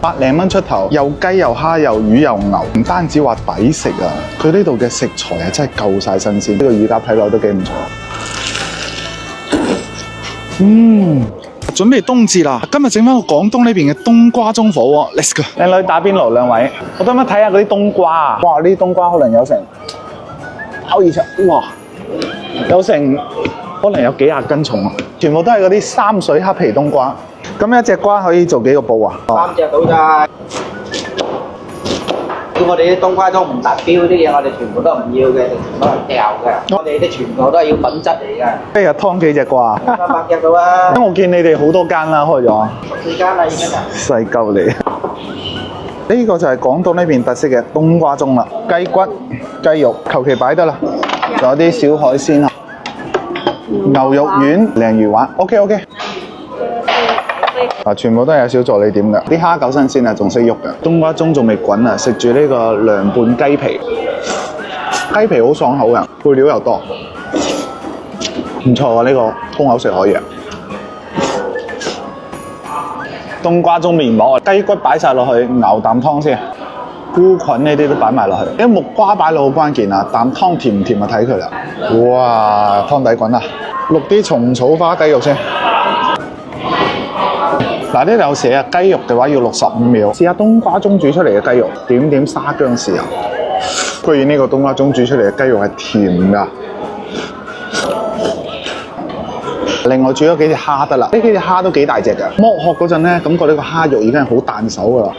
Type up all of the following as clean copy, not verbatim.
百零蚊出頭，又雞又蝦又魚又牛，唔單止話抵食啊，佢呢度嘅食材係真係夠晒新鮮。呢個乳鴿睇落都幾唔錯。準備冬至啦！今日整翻個廣東呢邊嘅冬瓜中火鍋 ，Let's go！ 靚女打邊爐，兩位，我得唔得睇下嗰啲冬瓜啊？哇！呢啲冬瓜可能有成好二尺，哇！有成可能有幾廿斤重啊！全部都係嗰啲三水黑皮冬瓜。咁一隻瓜可以做幾個煲啊？3隻到咋？我哋啲冬瓜都唔達標啲嘢，我哋全部都唔要嘅，全部都係掉嘅。我哋啲全部都係要品質嚟嘅。一日劏幾隻瓜啊？300隻到啊！咁我見你哋好多間啦，開咗。14間啦已經啊！細鳩你。呢個就係廣東呢邊特色嘅冬瓜盅啦，雞骨、雞肉，求其擺得啦。仲有啲小海鮮啊，牛肉丸、鯪魚滑 ，OK。全部都係有小助理點嘅，啲蝦夠新鮮啊，仲識喐嘅。冬瓜盅仲未滾啊，食住呢個涼拌雞皮，雞皮好爽口嘅，配料又多，唔錯啊！呢個通口食可以啊。冬瓜盅麵膜，雞骨擺晒落去，熬啖湯先。菇菌呢啲都擺埋落去，啲木瓜擺落好關鍵啊！啖湯甜唔甜啊？睇佢啦。哇，湯底滾啦，淥啲蟲草花雞肉先。嗱，呢度有寫啊，雞肉嘅話要65秒。試下冬瓜盅煮出嚟嘅雞肉，點點沙薑豉油。居然呢個冬瓜盅煮出嚟嘅雞肉係甜㗎。另外煮咗幾隻蝦得啦，呢幾隻蝦都幾大隻㗎。剝殼嗰陣咧，感覺呢個蝦肉已經係好彈手㗎啦。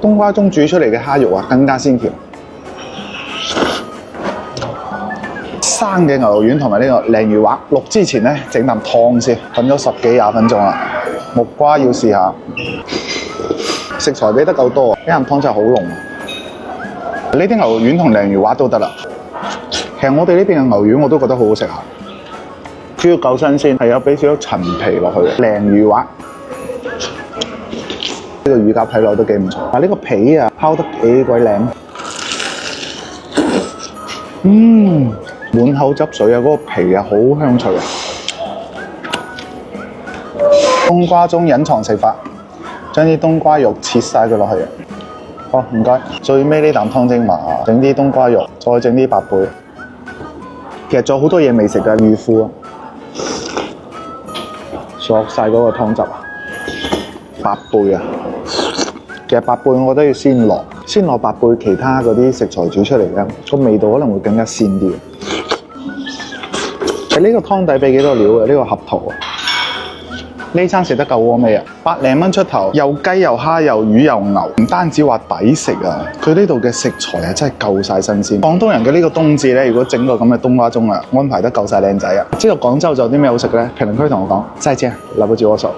冬瓜盅煮出嚟嘅蝦肉啊，更加鮮甜。生嘅牛肉丸同埋呢個鯪魚滑，淥之前咧整啖湯先，滾咗10幾20分鐘啦。木瓜要試下，食材俾得夠多啊！呢啖湯真係好濃。呢啲牛肉丸同鯪魚滑都得啦。其實我哋呢邊嘅牛丸我都覺得好好食下，只要夠新鮮，係有俾少少陳皮落去嘅鯪魚滑。呢個乳鴿睇落都幾唔錯，但係呢個皮啊拋得幾鬼靚。滿口汁水啊！嗰個皮啊好香脆啊！冬瓜盅隱藏食法，將啲冬瓜肉切晒佢落去。好，唔該。最尾呢啖湯精華，整啲冬瓜肉，再整啲白貝。其實仲有好多嘢未食㗎，魚腐啊，索晒嗰個湯汁啊，白貝啊。其實白貝我覺得要先落白貝，其他嗰啲食材煮出嚟嘅個味道可能會更加鮮啲。呢個湯底俾幾多料嘅？呢個合桃啊，呢餐食得夠鍋味啊！百零蚊出頭，又雞又蝦又魚又牛，唔單止話抵食啊，佢呢度嘅食材係真係夠晒新鮮。廣東人嘅呢個冬至咧，如果整個咁嘅冬瓜盅啊，安排得夠晒靚仔啊！知道廣州仲有啲咩好食嘅咧？評論區同我講。再見，來不及握手。